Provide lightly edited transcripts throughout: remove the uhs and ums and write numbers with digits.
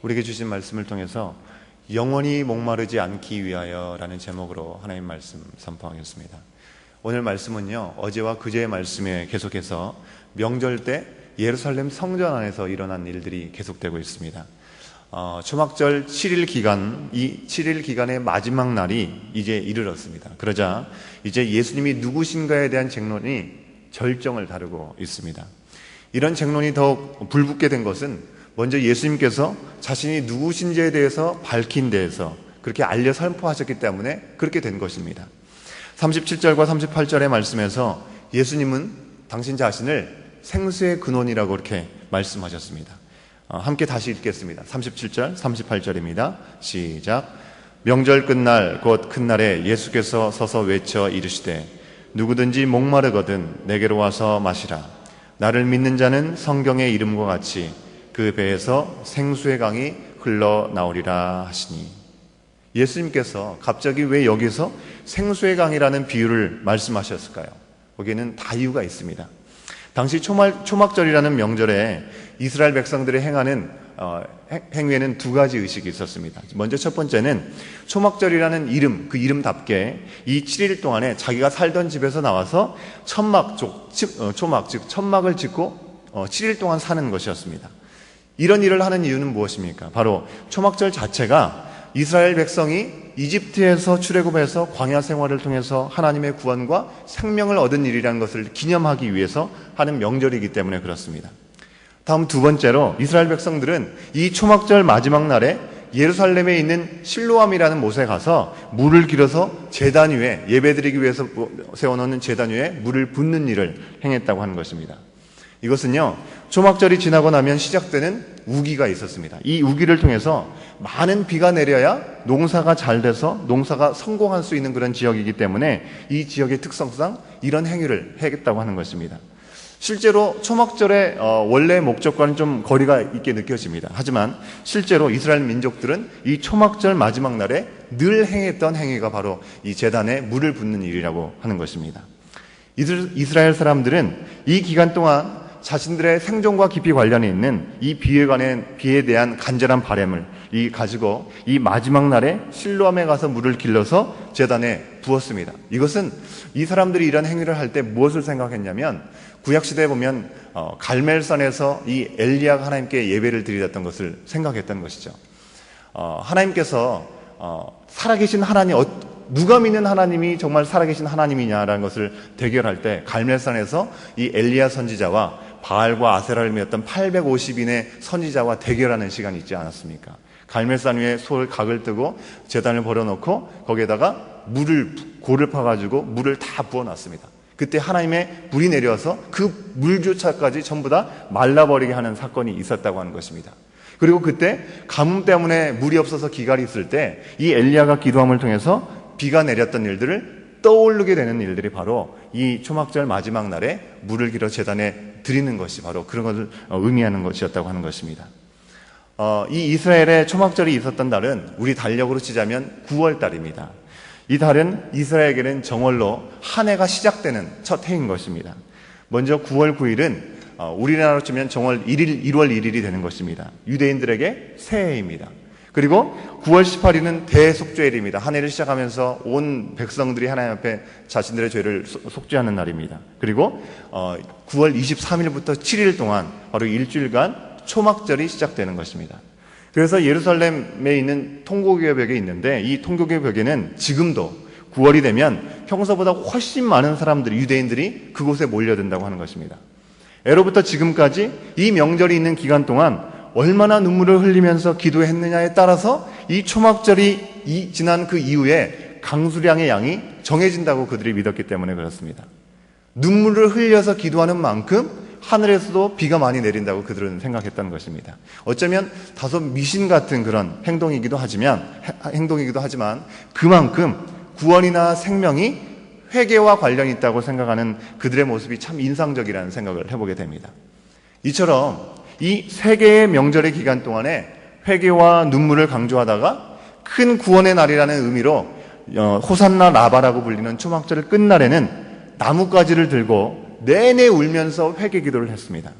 우리에게 주신 말씀을 통해서 영원히 목마르지 않기 위하여 라는 제목으로 하나님 말씀 선포하겠습니다. 오늘 말씀은요, 어제와 그제의 말씀에 계속해서 명절 때 예루살렘 성전 안에서 일어난 일들이 계속되고 있습니다. 초막절 7일 기간, 이 7일 기간의 마지막 날이 이제 이르렀습니다. 그러자 이제 예수님이 누구신가에 대한 쟁론이 절정을 다루고 있습니다. 이런 쟁론이 더욱 불붙게 된 것은 먼저 예수님께서 자신이 누구신지에 대해서 밝힌 데에서 그렇게 알려 선포하셨기 때문에 그렇게 된 것입니다. 37절과 38절의 말씀에서 예수님은 당신 자신을 생수의 근원이라고 그렇게 말씀하셨습니다. 함께 다시 읽겠습니다. 37절, 38절입니다. 시작. 명절 끝날 곧 큰 날에 예수께서 서서 외쳐 이르시되 누구든지 목마르거든 내게로 와서 마시라. 나를 믿는 자는 성경의 이름과 같이 그 배에서 생수의 강이 흘러나오리라 하시니. 예수님께서 갑자기 왜 여기서 생수의 강이라는 비유를 말씀하셨을까요? 거기에는 다 이유가 있습니다. 당시 초막절이라는 명절에 이스라엘 백성들이 행하는 행위에는 두 가지 의식이 있었습니다. 먼저 첫 번째는 초막절이라는 이름, 그 이름답게 이 7일 동안에 자기가 살던 집에서 나와서 초막, 즉 천막을 짓고 7일 동안 사는 것이었습니다. 이런 일을 하는 이유는 무엇입니까? 바로 초막절 자체가 이스라엘 백성이 이집트에서 출애굽해서 광야 생활을 통해서 하나님의 구원과 생명을 얻은 일이라는 것을 기념하기 위해서 하는 명절이기 때문에 그렇습니다. 다음 두 번째로 이스라엘 백성들은 이 초막절 마지막 날에 예루살렘에 있는 실로암이라는 못에 가서 물을 길어서 제단 위에 예배드리기 위해서 세워놓는 제단 위에 물을 붓는 일을 행했다고 하는 것입니다. 이것은요, 초막절이 지나고 나면 시작되는 우기가 있었습니다. 이 우기를 통해서 많은 비가 내려야 농사가 잘 돼서 농사가 성공할 수 있는 그런 지역이기 때문에 이 지역의 특성상 이런 행위를 하겠다고 하는 것입니다. 실제로 초막절의 원래 목적과는 좀 거리가 있게 느껴집니다. 하지만 실제로 이스라엘 민족들은 이 초막절 마지막 날에 늘 행했던 행위가 바로 이 제단에 물을 붓는 일이라고 하는 것입니다. 이스라엘 사람들은 이 기간 동안 자신들의 생존과 깊이 관련이 있는 이 비에 대한 간절한 바람을 가지고 이 마지막 날에 실로암에 가서 물을 길러서 제단에 부었습니다. 이것은 이 사람들이 이런 행위를 할 때 무엇을 생각했냐면 구약시대에 보면 갈멜산에서 이 엘리야가 하나님께 예배를 드리던 것을 생각했던 것이죠. 하나님께서 살아계신 하나님, 누가 믿는 하나님이 정말 살아계신 하나님이냐라는 것을 대결할 때 갈멜산에서 이 엘리야 선지자와 바알과 아세라를 믿었던 850인의 선지자와 대결하는 시간이 있지 않았습니까? 갈멜산 위에 솔 각을 뜨고 제단을 벌여놓고 거기에다가 골을 파가지고 물을 다 부어놨습니다. 그때 하나님의 불이 내려와서 그 물조차까지 전부 다 말라버리게 하는 사건이 있었다고 하는 것입니다. 그리고 그때 가뭄 때문에 물이 없어서 기갈이 있을 때 이 엘리야가 기도함을 통해서 비가 내렸던 일들을 떠오르게 되는 일들이 바로 이 초막절 마지막 날에 물을 길어 제단에 드리는 것이 바로 그런 것을 의미하는 것이었다고 하는 것입니다. 이 이스라엘의 초막절이 있었던 달은 우리 달력으로 치자면 9월 달입니다. 이 달은 이스라엘에게는 정월로 한 해가 시작되는 첫 해인 것입니다. 먼저 9월 9일은 우리나라로 치면 정월 1일, 1월 1일이 되는 것입니다. 유대인들에게 새해입니다. 그리고 9월 18일은 대속죄일입니다. 한 해를 시작하면서 온 백성들이 하나님 앞에 자신들의 죄를 속죄하는 날입니다. 그리고 9월 23일부터 7일 동안 바로 일주일간 초막절이 시작되는 것입니다. 그래서 예루살렘에 있는 통곡의 벽에 있는데 이 통곡의 벽에는 지금도 9월이 되면 평소보다 훨씬 많은 사람들이, 유대인들이 그곳에 몰려든다고 하는 것입니다. 애로부터 지금까지 이 명절이 있는 기간 동안 얼마나 눈물을 흘리면서 기도했느냐에 따라서 이 초막절이 지난 그 이후에 강수량의 양이 정해진다고 그들이 믿었기 때문에 그렇습니다. 눈물을 흘려서 기도하는 만큼 하늘에서도 비가 많이 내린다고 그들은 생각했다는 것입니다. 어쩌면 다소 미신 같은 그런 행동이기도 하지만 그만큼 구원이나 생명이 회개와 관련이 있다고 생각하는 그들의 모습이 참 인상적이라는 생각을 해보게 됩니다. 이처럼 이 세 개의 명절의 기간 동안에 회개와 눈물을 강조하다가 큰 구원의 날이라는 의미로 호산나 라바라고 불리는 초막절 끝날에는 나뭇가지를 들고 내내 울면서 회개 기도를 했습니다.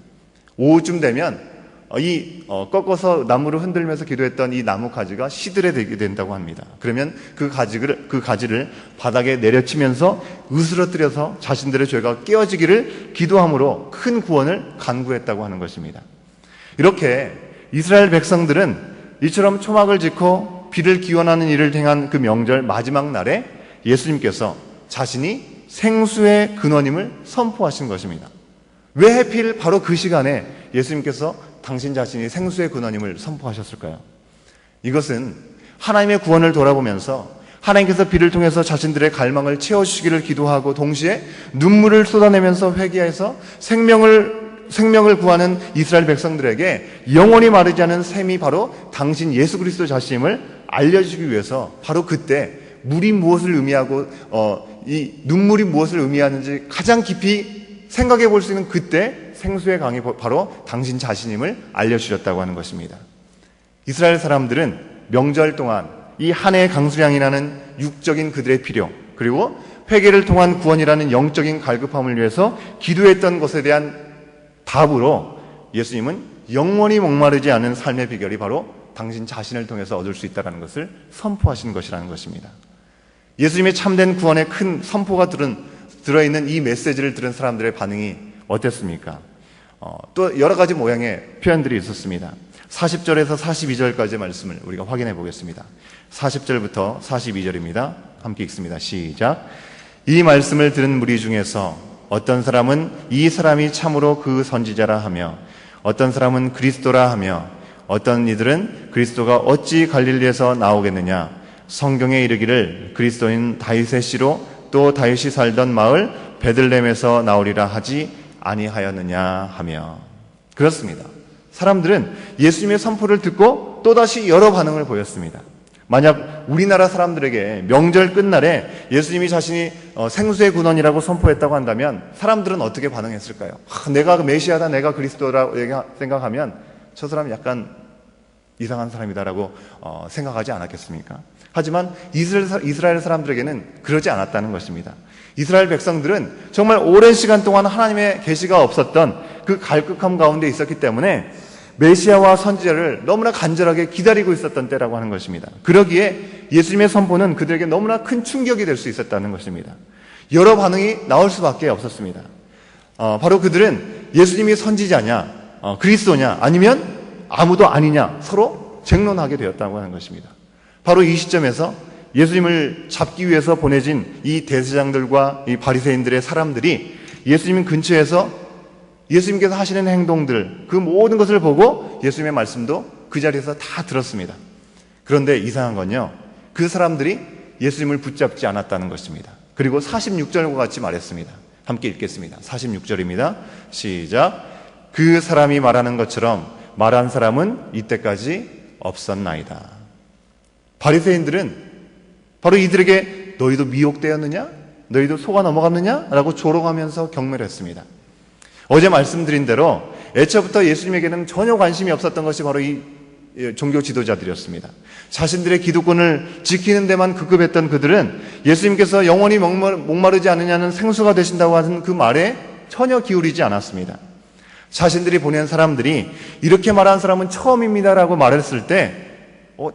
오후쯤 되면 꺾어서 나무를 흔들면서 기도했던 이 나무 가지가 시들해되게 된다고 합니다. 그러면 그 가지를 바닥에 내려치면서 으스러뜨려서 자신들의 죄가 깨어지기를 기도함으로 큰 구원을 간구했다고 하는 것입니다. 이렇게 이스라엘 백성들은 이처럼 초막을 짓고 비를 기원하는 일을 행한 그 명절 마지막 날에 예수님께서 자신이 생수의 근원임을 선포하신 것입니다. 왜 하필 바로 그 시간에 예수님께서 당신 자신이 생수의 근원임을 선포하셨을까요? 이것은 하나님의 구원을 돌아보면서 하나님께서 비를 통해서 자신들의 갈망을 채워주시기를 기도하고 동시에 눈물을 쏟아내면서 회개해서 생명을 구하는 이스라엘 백성들에게 영원히 마르지 않은 샘이 바로 당신 예수 그리스도 자신임을 알려주기 위해서 바로 그때 물이 무엇을 의미하고 이 눈물이 무엇을 의미하는지 가장 깊이 생각해 볼 수 있는 그때 생수의 강이 바로 당신 자신임을 알려주셨다고 하는 것입니다. 이스라엘 사람들은 명절 동안 이 한 해의 강수량이라는 육적인 그들의 필요, 그리고 회개를 통한 구원이라는 영적인 갈급함을 위해서 기도했던 것에 대한 답으로 예수님은 영원히 목마르지 않은 삶의 비결이 바로 당신 자신을 통해서 얻을 수 있다는 것을 선포하신 것이라는 것입니다. 예수님의 참된 구원의 큰 선포가 들어있는 이 메시지를 들은 사람들의 반응이 어땠습니까? 또 여러 가지 모양의 표현들이 있었습니다. 40절에서 42절까지의 말씀을 우리가 확인해 보겠습니다. 40절부터 42절입니다. 함께 읽습니다. 시작. 이 말씀을 들은 무리 중에서 어떤 사람은 이 사람이 참으로 그 선지자라 하며 어떤 사람은 그리스도라 하며 어떤 이들은 그리스도가 어찌 갈릴리에서 나오겠느냐 성경에 이르기를 그리스도인 다윗의 씨로 또 다윗이 살던 마을 베들레헴에서 나오리라 하지 아니하였느냐 하며. 그렇습니다. 사람들은 예수님의 선포를 듣고 또다시 여러 반응을 보였습니다. 만약 우리나라 사람들에게 명절 끝날에 예수님이 자신이 생수의 근원이라고 선포했다고 한다면 사람들은 어떻게 반응했을까요? 내가 메시아다, 내가 그리스도라고 생각하면 저 사람 약간 이상한 사람이다라고 생각하지 않았겠습니까? 하지만 이스라엘 사람들에게는 그러지 않았다는 것입니다. 이스라엘 백성들은 정말 오랜 시간 동안 하나님의 계시가 없었던 그 갈급함 가운데 있었기 때문에 메시아와 선지자를 너무나 간절하게 기다리고 있었던 때라고 하는 것입니다. 그러기에 예수님의 선포는 그들에게 너무나 큰 충격이 될 수 있었다는 것입니다. 여러 반응이 나올 수밖에 없었습니다. 바로 그들은 예수님이 선지자냐, 그리스도냐, 아니면 아무도 아니냐 서로 쟁론하게 되었다고 하는 것입니다. 바로 이 시점에서 예수님을 잡기 위해서 보내진 이 대제사장들과 이 바리새인들의 사람들이 예수님 근처에서 예수님께서 하시는 행동들, 그 모든 것을 보고 예수님의 말씀도 그 자리에서 다 들었습니다. 그런데 이상한 건요, 그 사람들이 예수님을 붙잡지 않았다는 것입니다. 그리고 46절과 같이 말했습니다. 함께 읽겠습니다. 46절입니다. 시작. 그 사람이 말하는 것처럼 말한 사람은 이때까지 없었나이다. 바리새인들은 바로 이들에게 너희도 미혹되었느냐? 너희도 속아 넘어갔느냐? 라고 조롱하면서 경멸했습니다. 어제 말씀드린 대로 애초부터 예수님에게는 전혀 관심이 없었던 것이 바로 이 종교 지도자들이었습니다. 자신들의 기득권을 지키는 데만 급급했던 그들은 예수님께서 영원히 목마르지 않느냐는 생수가 되신다고 하는 그 말에 전혀 기울이지 않았습니다. 자신들이 보낸 사람들이 이렇게 말한 사람은 처음입니다라고 말했을 때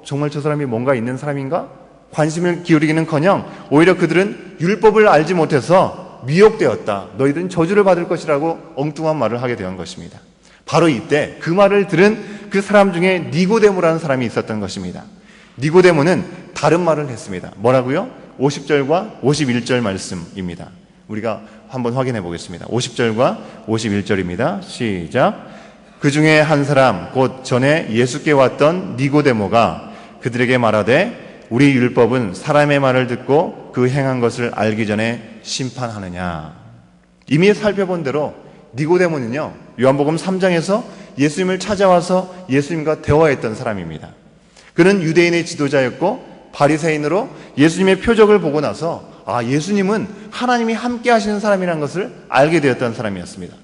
정말 저 사람이 뭔가 있는 사람인가? 관심을 기울이기는커녕 오히려 그들은 율법을 알지 못해서 미혹되었다. 너희들은 저주를 받을 것이라고 엉뚱한 말을 하게 된 것입니다. 바로 이때 그 말을 들은 그 사람 중에 니고데모라는 사람이 있었던 것입니다. 니고데모는 다른 말을 했습니다. 뭐라고요? 50절과 51절 말씀입니다. 우리가 한번 확인해 보겠습니다. 50절과 51절입니다. 시작. 그 중에 한 사람 곧 전에 예수께 왔던 니고데모가 그들에게 말하되 우리 율법은 사람의 말을 듣고 그 행한 것을 알기 전에 심판하느냐. 이미 살펴본 대로 니고데모는요, 요한복음 3장에서 예수님을 찾아와서 예수님과 대화했던 사람입니다. 그는 유대인의 지도자였고 바리새인으로 예수님의 표적을 보고 나서 예수님은 하나님이 함께 하시는 사람이라는 것을 알게 되었던 사람이었습니다.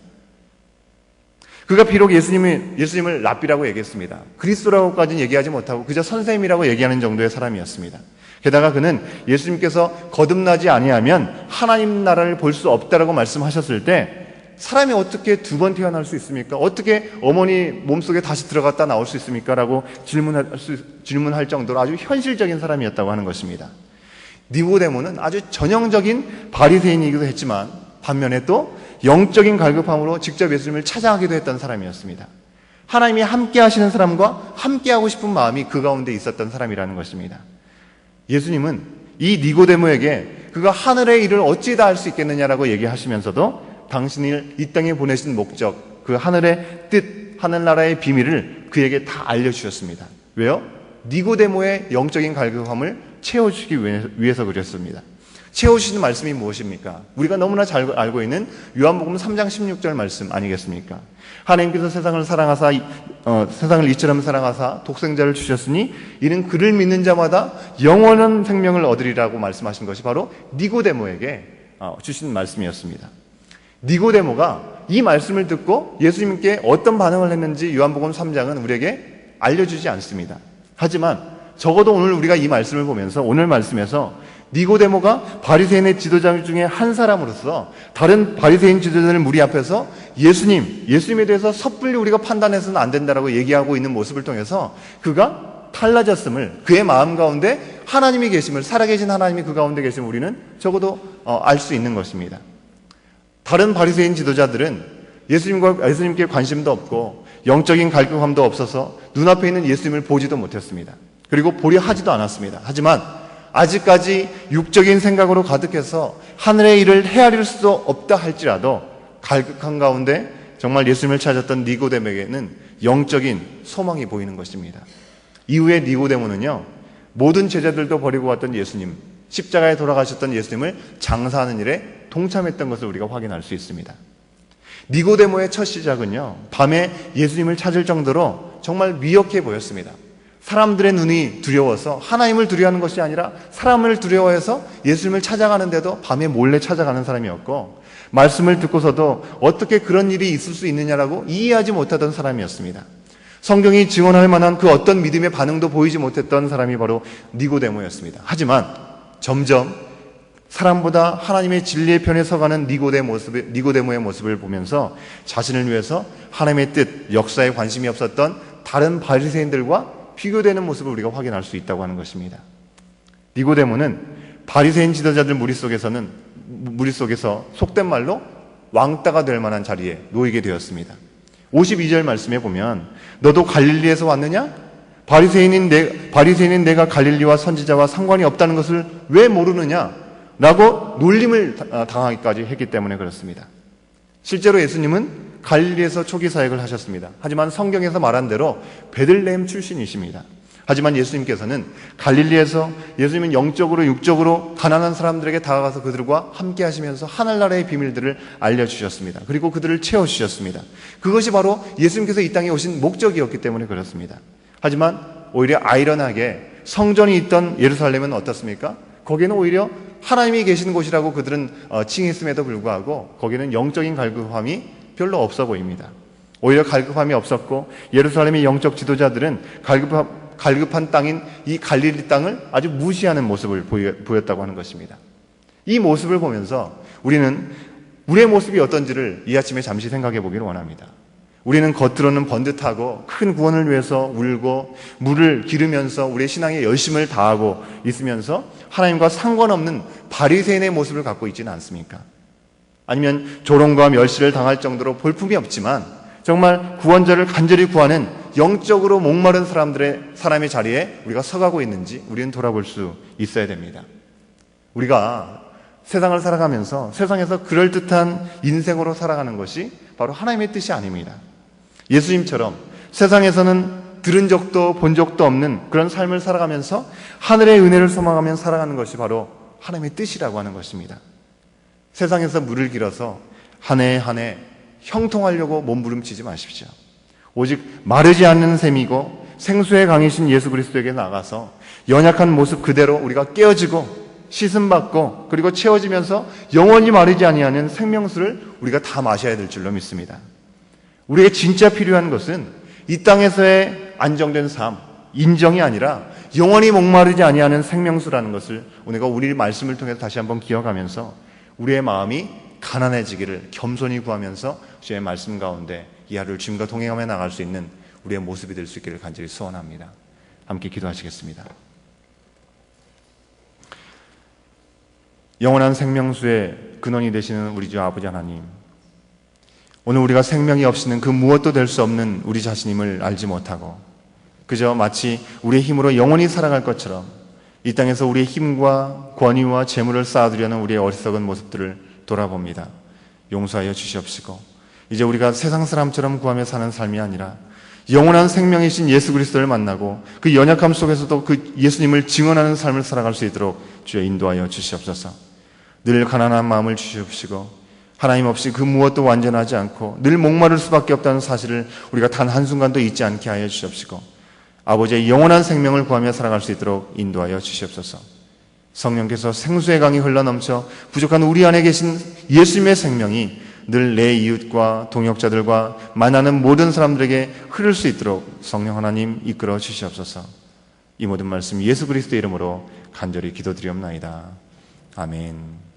그가 비록 예수님을 랍비라고 얘기했습니다. 그리스도라고까지는 얘기하지 못하고 그저 선생님이라고 얘기하는 정도의 사람이었습니다. 게다가 그는 예수님께서 거듭나지 아니하면 하나님 나라를 볼 수 없다라고 말씀하셨을 때 사람이 어떻게 두 번 태어날 수 있습니까? 어떻게 어머니 몸속에 다시 들어갔다 나올 수 있습니까? 라고 질문할 정도로 아주 현실적인 사람이었다고 하는 것입니다. 니고데모는 아주 전형적인 바리새인이기도 했지만 반면에 또 영적인 갈급함으로 직접 예수님을 찾아가기도 했던 사람이었습니다. 하나님이 함께 하시는 사람과 함께 하고 싶은 마음이 그 가운데 있었던 사람이라는 것입니다. 예수님은 이 니고데모에게 그가 하늘의 일을 어찌 다 할 수 있겠느냐라고 얘기하시면서도 당신을 이 땅에 보내신 목적, 그 하늘의 뜻, 하늘나라의 비밀을 그에게 다 알려주셨습니다. 왜요? 니고데모의 영적인 갈급함을 채워주기 위해서 그랬습니다. 채워주시는 말씀이 무엇입니까? 우리가 너무나 잘 알고 있는 요한복음 3장 16절 말씀 아니겠습니까? 하나님께서 세상을 이처럼 사랑하사 독생자를 주셨으니 이는 그를 믿는 자마다 영원한 생명을 얻으리라고 말씀하신 것이 바로 니고데모에게 주신 말씀이었습니다. 니고데모가 이 말씀을 듣고 예수님께 어떤 반응을 했는지 요한복음 3장은 우리에게 알려주지 않습니다. 하지만 적어도 오늘 우리가 이 말씀을 보면서 오늘 말씀에서 니고데모가 바리새인의 지도자 중에 한 사람으로서 다른 바리새인 지도자들 무리 앞에서 예수님에 대해서 섣불리 우리가 판단해서는 안 된다라고 얘기하고 있는 모습을 통해서 그가 달라졌음을, 그의 마음 가운데 하나님이 계심을, 살아계신 하나님이 그 가운데 계심을 우리는 적어도 알 수 있는 것입니다. 다른 바리새인 지도자들은 예수님께 관심도 없고 영적인 갈급함도 없어서 눈앞에 있는 예수님을 보지도 못했습니다. 그리고 보려 하지도 않았습니다. 하지만 아직까지 육적인 생각으로 가득해서 하늘의 일을 헤아릴 수 없다 할지라도 갈급한 가운데 정말 예수님을 찾았던 니고데모에게는 영적인 소망이 보이는 것입니다. 이후에 니고데모는요, 모든 제자들도 버리고 갔던 예수님, 십자가에 돌아가셨던 예수님을 장사하는 일에 동참했던 것을 우리가 확인할 수 있습니다. 니고데모의 첫 시작은요, 밤에 예수님을 찾을 정도로 정말 미혹해 보였습니다. 사람들의 눈이 두려워서 하나님을 두려워하는 것이 아니라 사람을 두려워해서 예수님을 찾아가는데도 밤에 몰래 찾아가는 사람이었고, 말씀을 듣고서도 어떻게 그런 일이 있을 수 있느냐라고 이해하지 못하던 사람이었습니다. 성경이 증언할 만한 그 어떤 믿음의 반응도 보이지 못했던 사람이 바로 니고데모였습니다. 하지만 점점 사람보다 하나님의 진리의 편에 서가는 니고데모의 모습을 보면서 자신을 위해서 하나님의 뜻, 역사에 관심이 없었던 다른 바리새인들과 비교되는 모습을 우리가 확인할 수 있다고 하는 것입니다. 니고데모는 바리새인 지도자들 무리 속에서 속된 말로 왕따가 될 만한 자리에 놓이게 되었습니다. 52절 말씀에 보면 너도 갈릴리에서 왔느냐? 바리새인인 내가 갈릴리와 선지자와 상관이 없다는 것을 왜 모르느냐? 라고 놀림을 당하기까지 했기 때문에 그렇습니다. 실제로 예수님은 갈릴리에서 초기 사역을 하셨습니다. 하지만 성경에서 말한 대로 베들레헴 출신이십니다. 하지만 예수님께서는 갈릴리에서 예수님은 영적으로 육적으로 가난한 사람들에게 다가가서 그들과 함께 하시면서 하늘나라의 비밀들을 알려주셨습니다. 그리고 그들을 채워주셨습니다. 그것이 바로 예수님께서 이 땅에 오신 목적이었기 때문에 그렇습니다. 하지만 오히려 아이러니하게 성전이 있던 예루살렘은 어떻습니까? 거기는 오히려 하나님이 계시는 곳이라고 그들은 칭했음에도 불구하고 거기는 영적인 갈급함이 별로 없어 보입니다. 오히려 갈급함이 없었고 예루살렘의 영적 지도자들은 갈급한 땅인 이 갈릴리 땅을 아주 무시하는 모습을 보였다고 하는 것입니다. 이 모습을 보면서 우리는 우리의 모습이 어떤지를 이 아침에 잠시 생각해 보기를 원합니다. 우리는 겉으로는 번듯하고 큰 구원을 위해서 울고 물을 기르면서 우리의 신앙에 열심을 다하고 있으면서 하나님과 상관없는 바리새인의 모습을 갖고 있지는 않습니까? 아니면 조롱과 멸시를 당할 정도로 볼품이 없지만 정말 구원자를 간절히 구하는 영적으로 목마른 사람의 자리에 우리가 서가고 있는지 우리는 돌아볼 수 있어야 됩니다. 우리가 세상을 살아가면서 세상에서 그럴듯한 인생으로 살아가는 것이 바로 하나님의 뜻이 아닙니다. 예수님처럼 세상에서는 들은 적도 본 적도 없는 그런 삶을 살아가면서 하늘의 은혜를 소망하며 살아가는 것이 바로 하나님의 뜻이라고 하는 것입니다. 세상에서 물을 길어서 한 해 한 해 형통하려고 몸부림치지 마십시오. 오직 마르지 않는 셈이고 생수의 강이신 예수 그리스도에게 나가서 연약한 모습 그대로 우리가 깨어지고 씻음받고 그리고 채워지면서 영원히 마르지 아니하는 생명수를 우리가 다 마셔야 될 줄로 믿습니다. 우리에게 진짜 필요한 것은 이 땅에서의 안정된 삶, 인정이 아니라 영원히 목마르지 아니하는 생명수라는 것을 우리가 우리 말씀을 통해서 다시 한번 기억하면서 우리의 마음이 가난해지기를 겸손히 구하면서 주의 말씀 가운데 이 하루를 주님과 동행하며 나갈 수 있는 우리의 모습이 될 수 있기를 간절히 소원합니다. 함께 기도하시겠습니다. 영원한 생명수의 근원이 되시는 우리 주 아버지 하나님, 오늘 우리가 생명이 없이는 그 무엇도 될 수 없는 우리 자신임을 알지 못하고 그저 마치 우리의 힘으로 영원히 살아갈 것처럼 이 땅에서 우리의 힘과 권위와 재물을 쌓아두려는 우리의 어리석은 모습들을 돌아봅니다. 용서하여 주시옵시고 이제 우리가 세상 사람처럼 구하며 사는 삶이 아니라 영원한 생명이신 예수 그리스도를 만나고 그 연약함 속에서도 그 예수님을 증언하는 삶을 살아갈 수 있도록 주여 인도하여 주시옵소서. 늘 가난한 마음을 주시옵시고 하나님 없이 그 무엇도 완전하지 않고 늘 목마를 수밖에 없다는 사실을 우리가 단 한순간도 잊지 않게 하여 주시옵시고 아버지의 영원한 생명을 구하며 살아갈 수 있도록 인도하여 주시옵소서. 성령께서 생수의 강이 흘러넘쳐 부족한 우리 안에 계신 예수님의 생명이 늘 내 이웃과 동역자들과 만나는 모든 사람들에게 흐를 수 있도록 성령 하나님 이끌어 주시옵소서. 이 모든 말씀 예수 그리스도의 이름으로 간절히 기도드리옵나이다. 아멘.